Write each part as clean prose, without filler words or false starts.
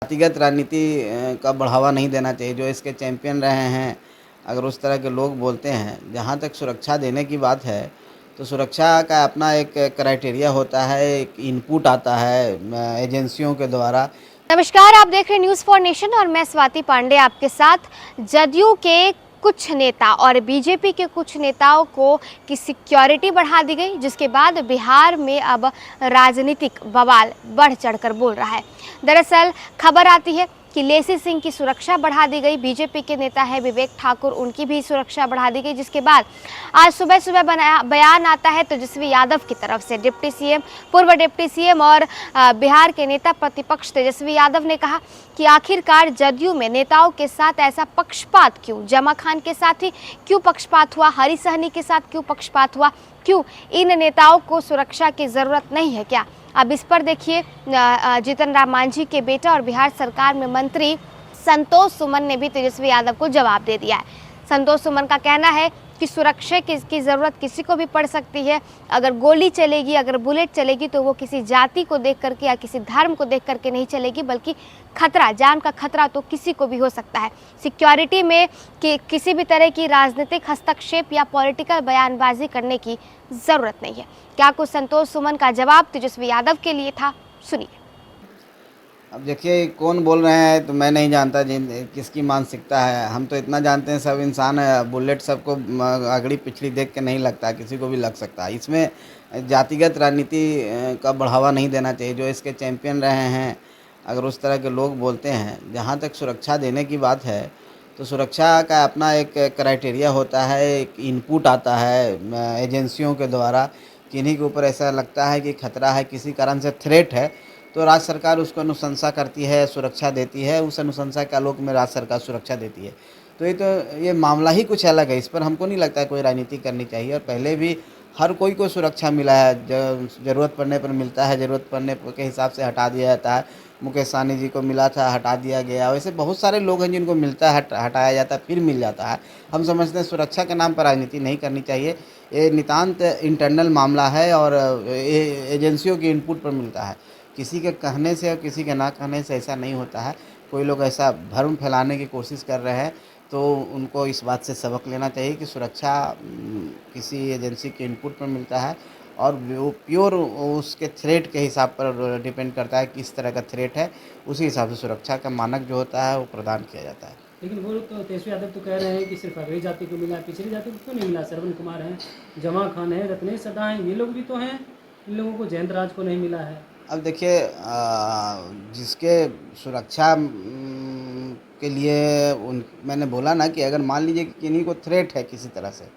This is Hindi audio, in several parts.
जातिगत राजनीति का बढ़ावा नहीं देना चाहिए। जो इसके चैंपियन रहे हैं, अगर उस तरह के लोग बोलते हैं, जहाँ तक सुरक्षा देने की बात है, तो सुरक्षा का अपना एक क्राइटेरिया होता है, एक इनपुट आता है एजेंसियों के द्वारा। नमस्कार, आप देख रहे हैं न्यूज़ फॉर नेशन और मैं स्वाति पांडे आपके साथ। जदयू के कुछ नेता और बीजेपी के कुछ नेताओं को की सिक्योरिटी बढ़ा दी गई, जिसके बाद बिहार में अब राजनीतिक बवाल बढ़ चढ़कर बोल रहा है। दरअसल खबर आती है कि लेसी सिंह की सुरक्षा बढ़ा दी गई। बीजेपी के नेता है विवेक ठाकुर, उनकी भी सुरक्षा बढ़ा दी गई, जिसके बाद आज सुबह सुबह बयान आता है तेजस्वी यादव की तरफ से। डिप्टी सीएम, पूर्व डिप्टी सीएम और बिहार के नेता प्रतिपक्ष तेजस्वी यादव ने कहा कि आखिरकार जदयू में नेताओं के साथ ऐसा पक्षपात क्यों? जमा खान के साथ ही क्यों पक्षपात हुआ? हरी सहनी के साथ क्यों पक्षपात हुआ? क्यों इन नेताओं को सुरक्षा की जरूरत नहीं है क्या? अब इस पर देखिए, जीतन राम मांझी के बेटा और बिहार सरकार में मंत्री संतोष सुमन ने भी तेजस्वी यादव को जवाब दे दिया है। संतोष सुमन का कहना है कि सुरक्षा की ज़रूरत किसी को भी पड़ सकती है। अगर गोली चलेगी, अगर बुलेट चलेगी, तो वो किसी जाति को देख करके या किसी धर्म को देख करके नहीं चलेगी, बल्कि खतरा, जान का खतरा तो किसी को भी हो सकता है। सिक्योरिटी में किसी भी तरह की राजनीतिक हस्तक्षेप या पॉलिटिकल बयानबाजी करने की ज़रूरत नहीं है। क्या कुछ संतोष सुमन का जवाब तेजस्वी यादव के लिए था, सुनिए। अब देखिए, कौन बोल रहे हैं तो मैं नहीं जानता किसकी मानसिकता है। हम तो इतना जानते हैं, सब इंसान है। बुलेट सबको अगड़ी पिछड़ी देख के नहीं लगता, किसी को भी लग सकता है। इसमें जातिगत राजनीति का बढ़ावा नहीं देना चाहिए। जो इसके चैंपियन रहे हैं, अगर उस तरह के लोग बोलते हैं, जहाँ तक सुरक्षा देने की बात है, तो सुरक्षा का अपना एक क्राइटेरिया होता है, एक इनपुट आता है एजेंसियों के द्वारा। किन्हीं के ऊपर ऐसा लगता है कि खतरा है, किसी कारण से थ्रेट है, तो राज्य सरकार उसको अनुशंसा करती है, सुरक्षा देती है। उस अनुशंसा के आलोक में राज्य सरकार सुरक्षा देती है। तो ये मामला ही कुछ अलग है। इस पर हमको नहीं लगता है कोई राजनीति करनी चाहिए। और पहले भी हर कोई को सुरक्षा मिला है, ज़रूरत पड़ने पर मिलता है, ज़रूरत पड़ने के हिसाब से हटा दिया जाता है। मुकेश सहनी जी को मिला था, हटा दिया गया। वैसे बहुत सारे लोग हैं जिनको मिलता है, हटाया जाता है, फिर मिल जाता है। हम समझते हैं सुरक्षा के नाम पर राजनीति नहीं करनी चाहिए। ये नितांत इंटरनल मामला है और एजेंसियों के इनपुट पर मिलता है। किसी के कहने से और किसी के ना कहने से ऐसा नहीं होता है। कोई लोग ऐसा भ्रम फैलाने की कोशिश कर रहे हैं, तो उनको इस बात से सबक लेना चाहिए कि सुरक्षा किसी एजेंसी के इनपुट पर मिलता है और वो प्योर उसके थ्रेट के हिसाब पर डिपेंड करता है, किस तरह का थ्रेट है, उसी हिसाब से सुरक्षा का मानक जो होता है वो प्रदान किया जाता है। लेकिन वो तो तेजस्वी यादव तो कह रहे हैं कि सिर्फ अगड़ी जाति को मिला, पिछड़ी जाति को क्यों नहीं मिला? श्रवण कुमार हैं, जमा खान है, रत्नेश सदा हैं, ये लोग भी तो हैं। इन लोगों को जयंत राज को नहीं मिला है। अब देखिए, जिसके सुरक्षा के लिए मैंने बोला ना कि अगर मान लीजिए कि किन्हीं को थ्रेट है किसी तरह से,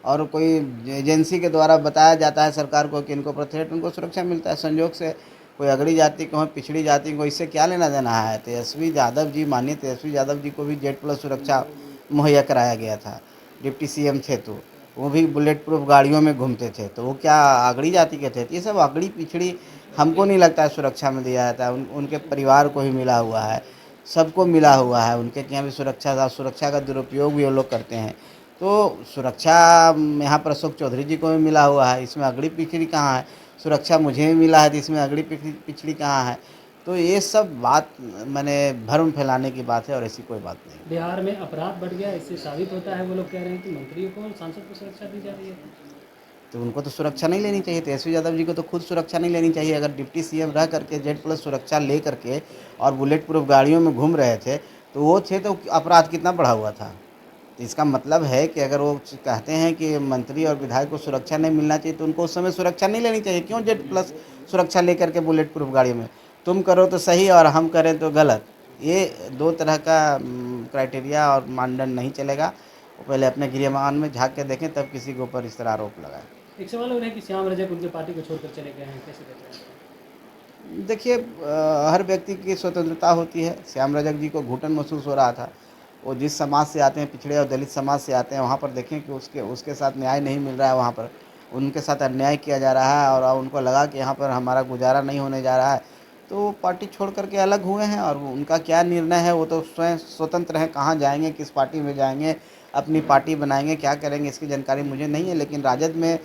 और कोई एजेंसी के द्वारा बताया जाता है सरकार को कि इनको पर थ्रेट, उनको सुरक्षा मिलता है। संयोग से कोई अगड़ी जाति को, पिछड़ी जाति को, इससे क्या लेना देना है? तेजस्वी यादव जी, मानिए तेजस्वी यादव जी को भी Z+ सुरक्षा मुहैया कराया गया था। डिप्टी सीएम थे तो वो भी बुलेट प्रूफ गाड़ियों में घूमते थे, तो वो क्या अगड़ी जाति के थे? ये सब अगड़ी पिछड़ी हमको नहीं लगता है सुरक्षा में दिया जाता है। उनके परिवार को ही मिला हुआ है, सबको मिला हुआ है। उनके यहाँ भी सुरक्षा का दुरुपयोग भी वो लोग करते हैं। तो सुरक्षा यहाँ पर अशोक चौधरी जी को भी मिला हुआ है, इसमें अगड़ी पिछड़ी कहाँ है? सुरक्षा मुझे भी मिला है, तो इसमें अगड़ी पिछड़ी कहाँ है? तो ये सब बात मैंने भ्रम फैलाने की बात है और ऐसी कोई बात नहीं। बिहार में अपराध बढ़ गया, इससे साबित होता है। वो लोग कह रहे हैं कि मंत्रियों को और सांसद को सुरक्षा दी जा रही है। तो उनको तो सुरक्षा नहीं लेनी चाहिए। तेजस्वी यादव जी को तो खुद सुरक्षा नहीं लेनी चाहिए। अगर डिप्टी सीएम रह करके Z+ सुरक्षा ले करके और बुलेट प्रूफ गाड़ियों में घूम रहे थे, तो वो थे, तो अपराध कितना बढ़ा हुआ था? तो इसका मतलब है कि अगर वो कहते हैं कि मंत्री और विधायक को सुरक्षा नहीं मिलना चाहिए, तो उनको उस समय सुरक्षा नहीं लेनी चाहिए। क्यों Z+ सुरक्षा ले करके बुलेट प्रूफ गाड़ियों में? तुम करो तो सही और हम करें तो गलत। ये दो तरह का क्राइटेरिया और मानदंड नहीं चलेगा। वो पहले अपने गृहमान में झाँक के देखें, तब किसी के ऊपर इस तरह आरोप लगाएं। एक सवाल हो रहा है कि श्याम रजक उनके पार्टी को छोड़कर चले गए हैं, कैसे देख रहे हैं? देखिए, हर व्यक्ति की स्वतंत्रता होती है। श्याम रजक जी को घुटन महसूस हो रहा था। वो जिस समाज से आते हैं, पिछड़े और दलित समाज से आते हैं, वहाँ पर देखें कि उसके साथ न्याय नहीं मिल रहा है। वहाँ पर उनके साथ अन्याय किया जा रहा है और उनको लगा कि यहाँ पर हमारा गुजारा नहीं होने जा रहा है, तो वो पार्टी छोड़ करके अलग हुए हैं। और उनका क्या निर्णय है वो तो स्वयं स्वतंत्र हैं। कहाँ जाएंगे, किस पार्टी में जाएंगे, अपनी पार्टी बनाएंगे, क्या करेंगे, इसकी जानकारी मुझे नहीं है। लेकिन राजद में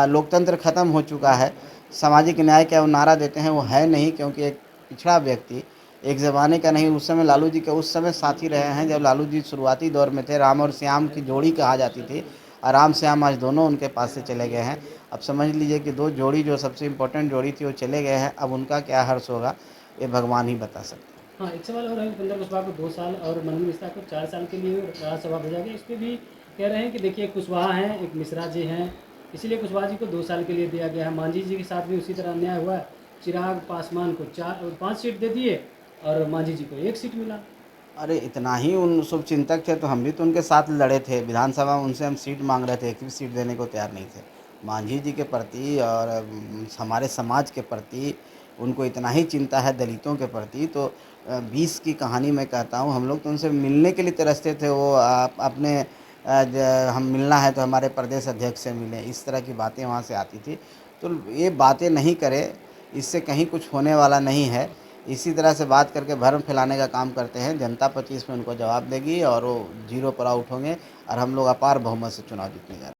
लोकतंत्र ख़त्म हो चुका है। सामाजिक न्याय का वो नारा देते हैं, वो है नहीं, क्योंकि एक पिछड़ा व्यक्ति एक ज़माने का नहीं, उस समय लालू जी के उस समय साथी रहे हैं जब लालू जी शुरुआती दौर में थे। राम और श्याम की जोड़ी कहा जाती थी और राम श्याम आज दोनों उनके पास से चले गए हैं। अब समझ लीजिए कि दो जोड़ी जो सबसे इम्पोर्टेंट जोड़ी थी वो चले गए हैं। अब उनका क्या हर्ष होगा ये भगवान ही बता सकते हैं। हाँ, एक सवाल और है, उपेंद्र कुशवाहा को 2 साल और मनोज मिश्रा को 4 साल के लिए राज्यसभा भेजा गया। इस पे भी कह रहे हैं कि देखिए कुशवाहा हैं, एक मिश्रा जी हैं, इसीलिए कुशवाहा जी को 2 साल के लिए दिया गया है। मांझी जी के साथ भी उसी तरह अन्याय हुआ है। चिराग पासवान को 5 सीट दे दिए और मांझी जी को 1 सीट मिला। अरे इतना ही उन शुभचिंतक थे तो हम भी तो उनके साथ लड़े थे विधानसभा में, उनसे हम सीट मांग रहे थे, एक भी सीट देने को तैयार नहीं थे। मांझी जी के प्रति और हमारे समाज के प्रति उनको इतना ही चिंता है, दलितों के प्रति तो 20 की कहानी मैं कहता हूँ। हम लोग तो उनसे मिलने के लिए तरसते थे। वो अपने हम मिलना है तो हमारे प्रदेश अध्यक्ष से मिलें, इस तरह की बातें वहाँ से आती थी। तो ये बातें नहीं करें, इससे कहीं कुछ होने वाला नहीं है। इसी तरह से बात करके भ्रम फैलाने का काम करते हैं। जनता 25 में उनको जवाब देगी और वो 0 पर आउट होंगे और हम लोग अपार बहुमत से चुनाव जीतने जा रहे हैं।